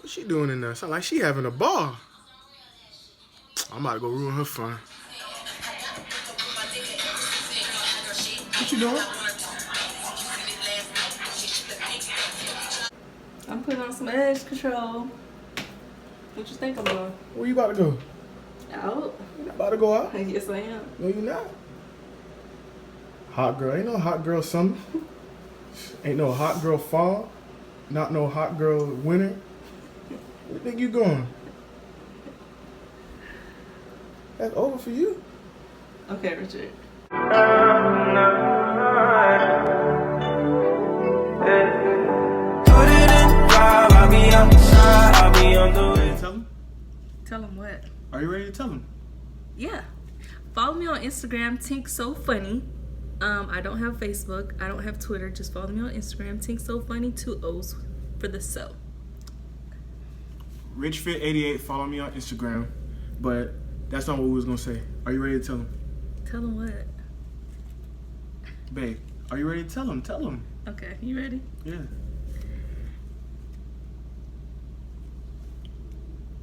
What's she doing in there? Sound like she having a ball. I'm about to go ruin her fun. What you doing? I'm putting on some edge control. What you think I'm doing? Where you about to go? Out. You not about to go out? Yes, I am. No, you not. Hot girl. Ain't no hot girl summer. Ain't no hot girl fall. Not no hot girl winter. Where you think you going? That's over for you. Okay, Richard. Tell him. Tell him what? Are you ready to tell him? Yeah. Follow me on Instagram, Tink So Funny. I don't have Facebook. I don't have Twitter. Just follow me on Instagram, Tink So Funny, 2 O's for the so. RichFit88, follow me on Instagram. But that's not what we was gonna say. Are you ready to tell him? Tell him what? Babe, are you ready to tell him? Tell him. Okay, you ready? Yeah.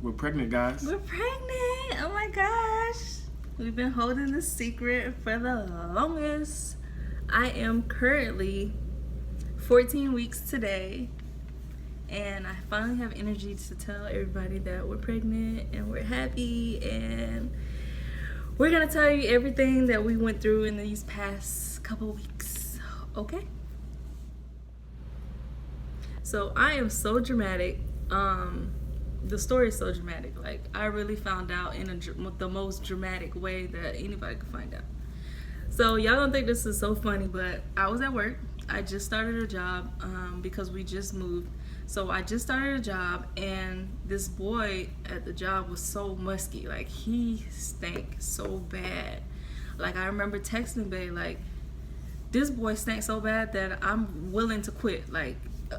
We're pregnant, guys. We're pregnant. Oh my gosh. We've been holding this secret for the longest. I am currently 14 weeks today. And I finally have energy to tell everybody that we're pregnant and we're happy. And we're going to tell you everything that we went through in these past couple of weeks. Okay? So I am so dramatic. The story is so dramatic. Like, I really found out in the most dramatic way that anybody could find out. So y'all don't think this is so funny, but I was at work. I just started a job because we just moved. So I just started a job, and this boy at the job was so musky. Like, he stank so bad. Like, I remember texting Bae, like, this boy stank so bad that I'm willing to quit. Like,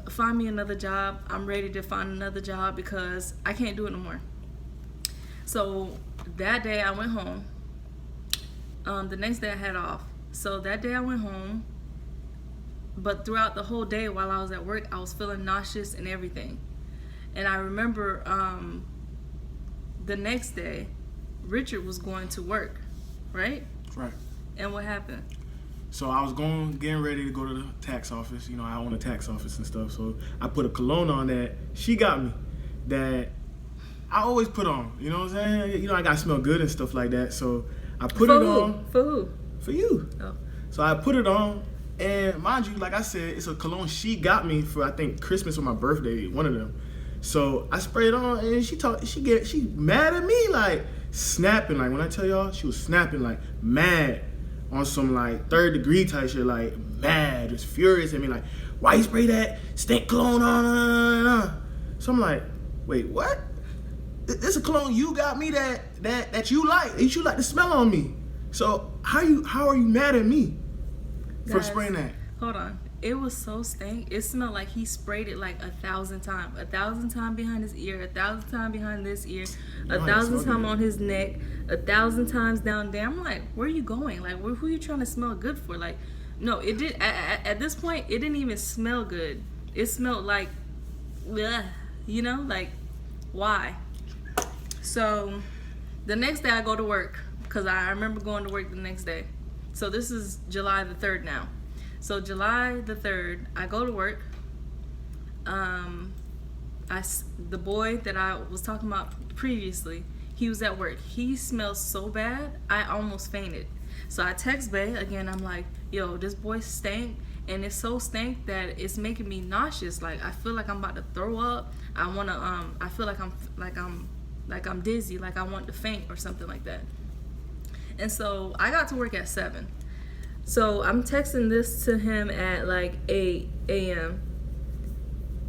find me another job. I'm ready to find another job because I can't do it no more. So that day I went home. The next day I had off. So that day I went home. But throughout the whole day while I was at work, I was feeling nauseous and everything. And I remember the next day, Richard was going to work, right? Right. And what happened? So I was getting ready to go to the tax office. You know, I own a tax office and stuff. So I put a cologne on that she got me that I always put on. You know what I'm saying? You know, I got to smell good and stuff like that. So I put it on. For who? For you. Oh. So I put it on. And mind you, like I said, it's a cologne she got me for, I think, Christmas or my birthday, one of them. So I sprayed it on, and she mad at me, like snapping. Like, when I tell y'all, she was snapping, like mad on some like 3rd degree type shit, like mad, just furious at me, like, why you spray that stink cologne on? So I'm like, wait, what? This a cologne you got me that you like the smell on me. So how are you mad at me for spraying that? Hold on. It was so stank. It smelled like he sprayed it like 1,000 times. 1,000 times behind his ear, 1,000 times behind this ear, 1,000 times on his neck, 1,000 times down there. I'm like, where are you going? Like, who are you trying to smell good for? Like, no, it did. At this point, it didn't even smell good. It smelled like, ugh, you know, like, why? So the next day I go to work because I remember going to work the next day. So this is July the 3rd now. So July the 3rd, I go to work. The boy that I was talking about previously, he was at work. He smells so bad, I almost fainted. So I text Bae again. I'm like, yo, this boy stank, and it's so stank that it's making me nauseous. Like, I feel like I'm about to throw up. I feel like I'm dizzy, like I want to faint or something like that. And so I got to work at 7. So I'm texting this to him at like 8 a.m.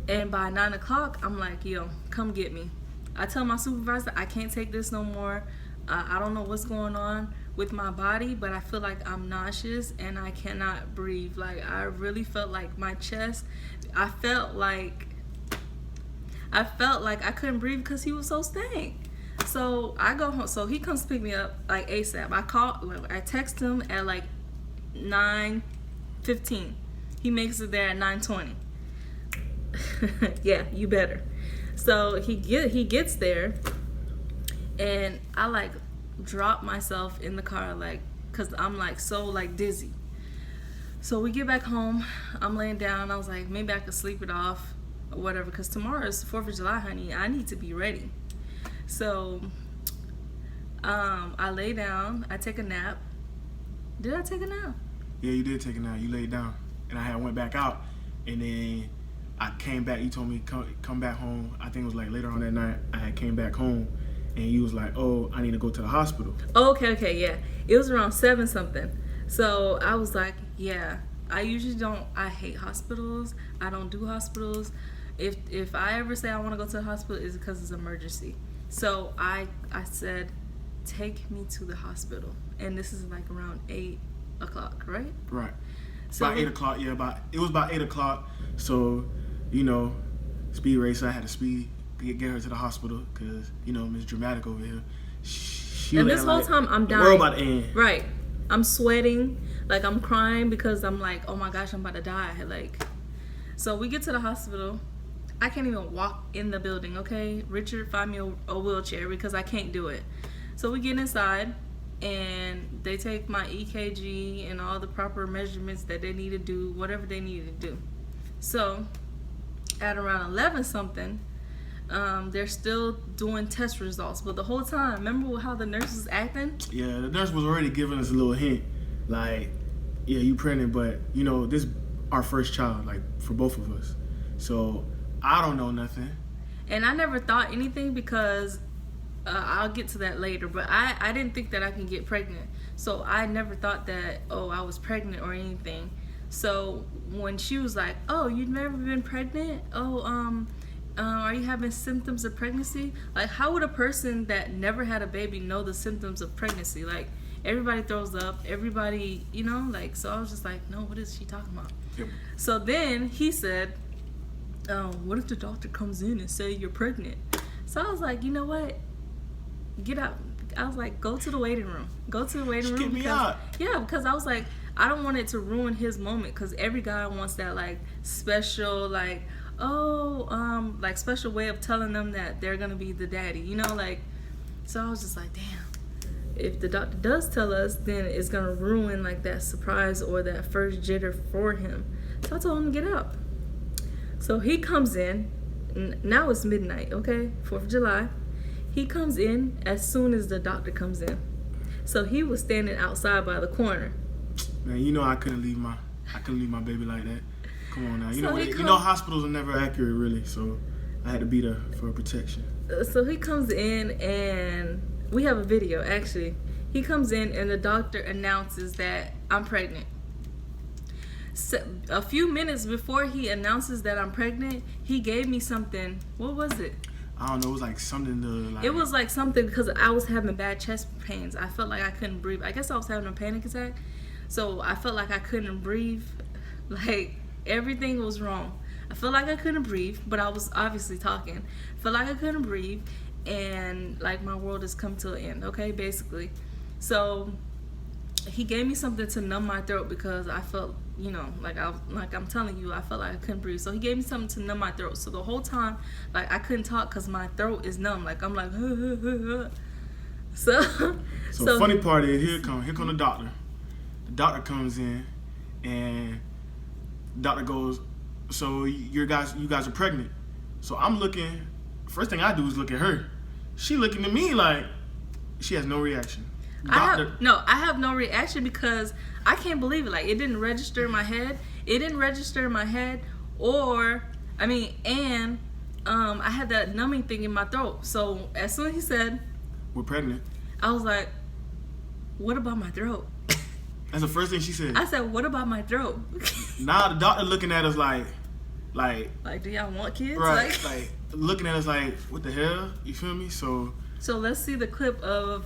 And by 9 o'clock, I'm like, yo, come get me. I tell my supervisor, I can't take this no more. I don't know what's going on with my body, but I feel like I'm nauseous and I cannot breathe. Like, I really felt like my chest, I felt like I couldn't breathe because he was so stank. So I go home. So he comes to pick me up like ASAP. I text him at like 9:15. He makes it there at 9:20. Yeah, you better. So he gets there, and I like drop myself in the car, like, cause I'm like so like dizzy. So we get back home. I'm laying down. I was like, maybe I could sleep it off or whatever, cause tomorrow is 4th of July, honey. I need to be ready. So I lay down. I take a nap. Did I take a nap? Yeah, you did take a nap. You laid down, and I went back out, and then I came back. You told me come back home. I think it was like later on that night. I had came back home, and you was like, "Oh, I need to go to the hospital." Oh, okay, yeah. It was around 7 something. So I was like, yeah. I usually don't. I hate hospitals. I don't do hospitals. If I ever say I want to go to the hospital, it's because it's an emergency. So I said, take me to the hospital, and this is like around 8 o'clock, right? Right. So about 8 o'clock, yeah. It was about 8 o'clock. So, speed racer. I had to speed to get her to the hospital because Miss Dramatic over here. And this whole time I'm dying. We're about to end. Right. I'm sweating, like I'm crying because I'm like, oh my gosh, I'm about to die. Like, so we get to the hospital. I can't even walk in the building. Okay, Richard, find me a wheelchair because I can't do it. So we get inside, and they take my EKG and all the proper measurements that they need to do, whatever they needed to do. So at around 11 something, they're still doing test results. But the whole time, remember how the nurse was acting? Yeah, the nurse was already giving us a little hint. Like, yeah, you pregnant, but, this our first child, like, for both of us. So I don't know nothing. And I never thought anything because I'll get to that later, but I didn't think that I can get pregnant. So I never thought that, I was pregnant or anything. So when she was like, oh, you've never been pregnant? Are you having symptoms of pregnancy? Like, how would a person that never had a baby know the symptoms of pregnancy? Like, everybody throws up, everybody, so I was just like, no, what is she talking about? Yep. So then he said, what if the doctor comes in and say you're pregnant? So I was like, you know what? Get out. I was like, go to the waiting room. Go to the waiting room. Get me out. Yeah, because I was like, I don't want it to ruin his moment, because every guy wants that like special, like, like special way of telling them that they're gonna be the daddy, so I was just like, damn, if the doctor does tell us, then it's gonna ruin like that surprise or that first jitter for him. So I told him to get up. So he comes in, now it's midnight, okay, 4th of July. He comes in as soon as the doctor comes in. So he was standing outside by the corner. Man, I couldn't leave my baby like that. Come on now. Hospitals are never accurate, really. So I had to be there for protection. So he comes in, and we have a video, actually. He comes in, and the doctor announces that I'm pregnant. So, a few minutes before he announces that I'm pregnant, he gave me something. What was it? I don't know. It was like something to like. It was like something because I was having bad chest pains. I felt like I couldn't breathe. I guess I was having a panic attack. So I felt like I couldn't breathe. Like, everything was wrong. I felt like I couldn't breathe, but I was obviously talking. I felt like I couldn't breathe, and like my world has come to an end, okay, basically. So he gave me something to numb my throat because I felt, like I'm telling you, I felt like I couldn't breathe. So he gave me something to numb my throat. So the whole time, like, I couldn't talk because my throat is numb. Like, I'm like, So funny part is here come the doctor. The doctor comes in, and the doctor goes, so you guys are pregnant. So I'm looking. First thing I do is look at her. She looking at me like she has no reaction. I have no reaction because I can't believe it. Like, it didn't register in my head. I had that numbing thing in my throat. So as soon as he said, we're pregnant, I was like, what about my throat? That's the first thing she said. I said, what about my throat? Nah, the doctor looking at us like, do y'all want kids? Right, like looking at us like, what the hell? You feel me? So let's see the clip of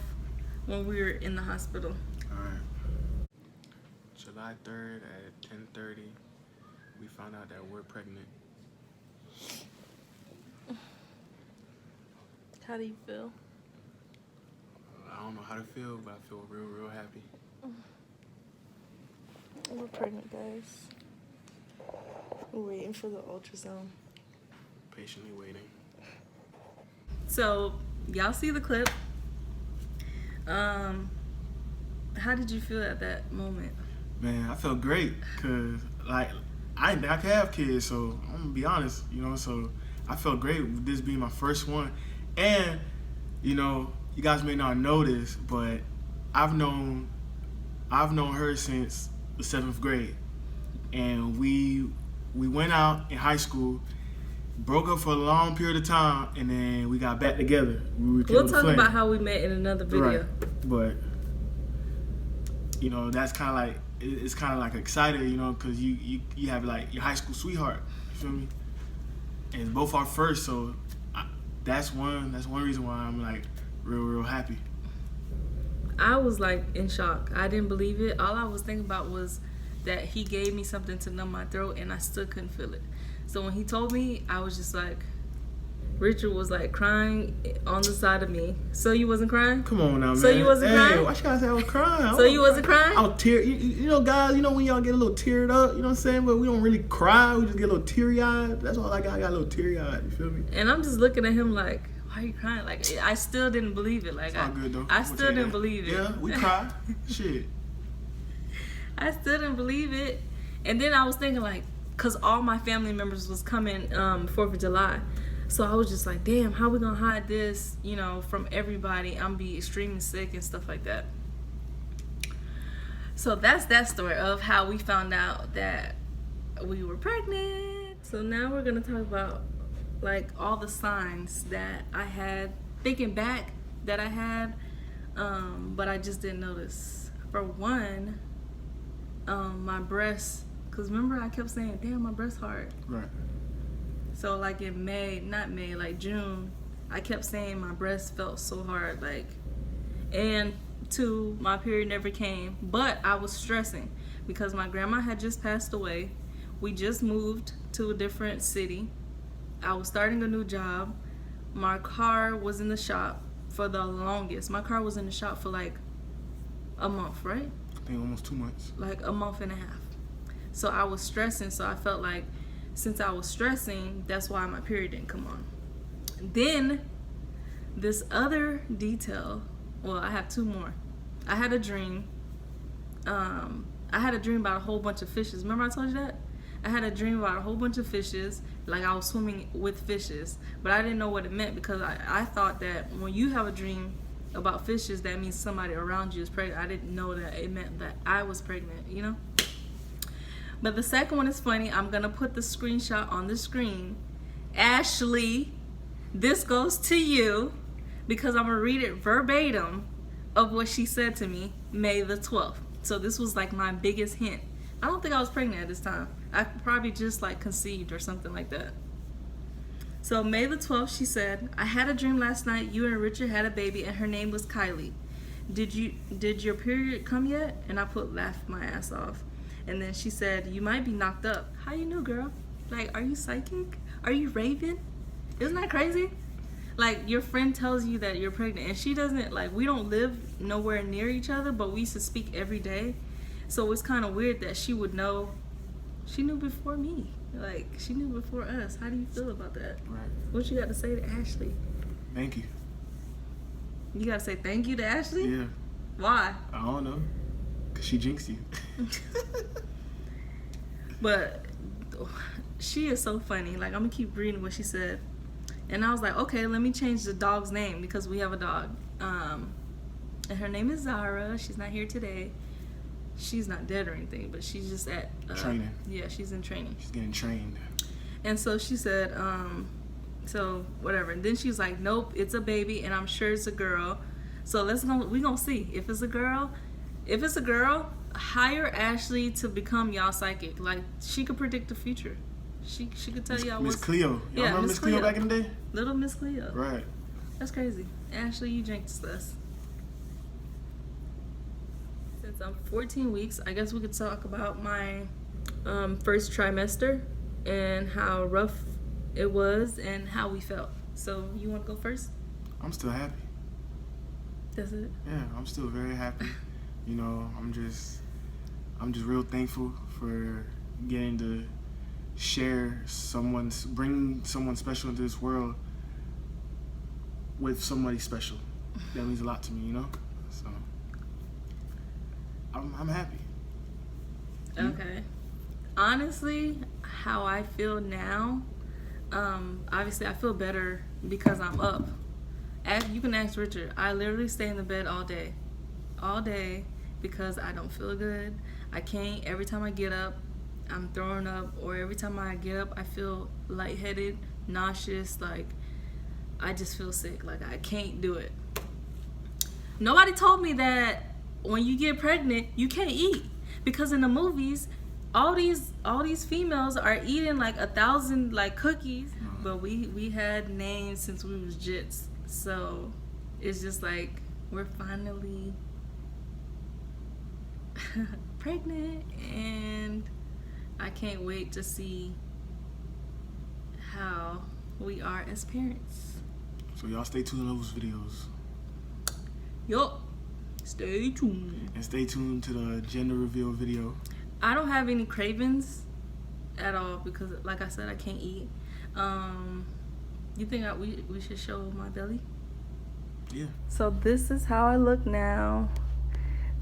when we were in the hospital. All right. July 3rd at 10:30, we found out that we're pregnant. How do you feel? I don't know how to feel, but I feel real, real happy. We're pregnant, guys. We're waiting for the ultrasound. Patiently waiting. So y'all see the clip. How did you feel at that moment? Man, I felt great because, like, I didn't think I could have kids, so I'm gonna be honest, so I felt great with this being my first one. And, you guys may not know this, but I've known her since the 7th grade. And we went out in high school, broke up for a long period of time, and then we got back together. We'll talk about how we met in another video. Right. But, that's kind of like, it's kind of like exciting, because you have like your high school sweetheart. You feel me? And it's both our first, so that's one reason why I'm like real happy. I was like in shock. I didn't believe it. All I was thinking about was that he gave me something to numb my throat, and I still couldn't feel it. So when he told me, I was just like, Richard was like crying on the side of me. So you wasn't crying? Come on now, man. So you wasn't crying? Why should I say I was crying? So you wasn't crying? I was guys, when y'all get a little teared up, you know what I'm saying? But we don't really cry. We just get a little teary-eyed. That's all I got. I got a little teary-eyed. You feel me? And I'm just looking at him like, why are you crying? Like, I still didn't believe it. Like, it's all good, though. I still didn't believe it. Yeah, we cry. Shit. I still didn't believe it. And then I was thinking, like, because all my family members was coming 4th of July. So I was just like, damn, how we gonna hide this, from everybody? I'm be extremely sick and stuff like that. So that's that story of how we found out that we were pregnant. So now we're gonna talk about like all the signs that I had, thinking back that I had, but I just didn't notice. For one, my breasts, because remember I kept saying, damn, my breasts hard. Right. So like in like June, I kept saying my breasts felt so hard, like, and 2, my period never came, but I was stressing because my grandma had just passed away. We just moved to a different city. I was starting a new job. My car was in the shop for the longest. My car was in the shop for like a month, right? I think almost 2 months. Like a month and a half. So I was stressing, so I felt like since I was stressing, that's why my period didn't come on. Then, this other detail, well, I have 2 more. I had a dream. I had a dream about a whole bunch of fishes. Remember I told you that? I had a dream about a whole bunch of fishes, like I was swimming with fishes. But I didn't know what it meant because I thought that when you have a dream about fishes, that means somebody around you is pregnant. I didn't know that it meant that I was pregnant, But the second one is funny. I'm going to put the screenshot on the screen. Ashley, this goes to you because I'm going to read it verbatim of what she said to me May the 12th. So this was like my biggest hint. I don't think I was pregnant at this time. I probably just like conceived or something like that. So May the 12th, she said, I had a dream last night. You and Richard had a baby and her name was Kylie. Did your period come yet? And I laughed my ass off. And then she said, you might be knocked up. How you know, girl? Like, are you psychic? Are you raving? Isn't that crazy? Like, your friend tells you that you're pregnant, and she doesn't, like, we don't live nowhere near each other, but we used to speak every day. So it's kind of weird that she would know. She knew before me. Like, she knew before us. How do you feel about that? Right. What you got to say to Ashley? Thank you. You got to say thank you to Ashley? Yeah. Why? I don't know. Because she jinxed you. But she is so funny. Like, I'm going to keep reading what she said. And I was like, okay, let me change the dog's name because we have a dog. And her name is Zara. She's not here today. She's not dead or anything, but she's just at training. Yeah, she's in training. She's getting trained. And so she said, so whatever. And then she's like, nope, it's a baby, and I'm sure it's a girl. So we gonna see if it's a girl. If it's a girl, hire Ashley to become y'all psychic. Like, she could predict the future. She could tell y'all Miss Cleo. Y'all remember Miss Cleo back in the day? Little Miss Cleo. Right. That's crazy. Ashley, you jinxed us. Since I'm 14 weeks, I guess we could talk about my first trimester and how rough it was and how we felt. So, you want to go first? I'm still happy. That's it? Yeah, I'm still very happy. I'm just real thankful for getting to bring someone special into this world with somebody special. That means a lot to me, you know. So I'm happy. Okay. Honestly, how I feel now, obviously I feel better because I'm up. You can ask Richard. I literally stay in the bed all day, because I don't feel good. I can't. Every time I get up, I'm throwing up, or every time I get up, I feel lightheaded, nauseous, like I just feel sick. Like I can't do it. Nobody told me that when you get pregnant, you can't eat, because in the movies, all these females are eating like 1,000 like cookies, but we had names since we was jits. So it's just like we're finally pregnant, and I can't wait to see how we are as parents. So y'all stay tuned to those videos. Yup. Stay tuned. And stay tuned to the gender reveal video. I don't have any cravings at all because, like I said, I can't eat. You think we should show my belly? Yeah. So this is how I look now.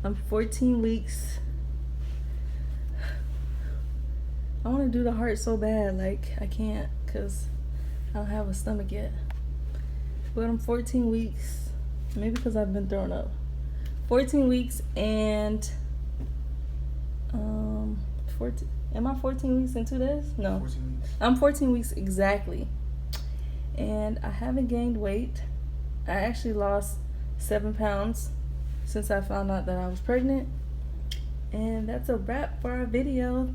I'm 14 weeks. I want to do the heart so bad, like I can't because I don't have a stomach yet. But I'm 14 weeks, maybe because I've been throwing up. 14 weeks and 14. Am I 14 weeks in 2 days? No. 14 weeks. I'm 14 weeks exactly. And I haven't gained weight. I actually lost 7 pounds since I found out that I was pregnant. And that's a wrap for our video.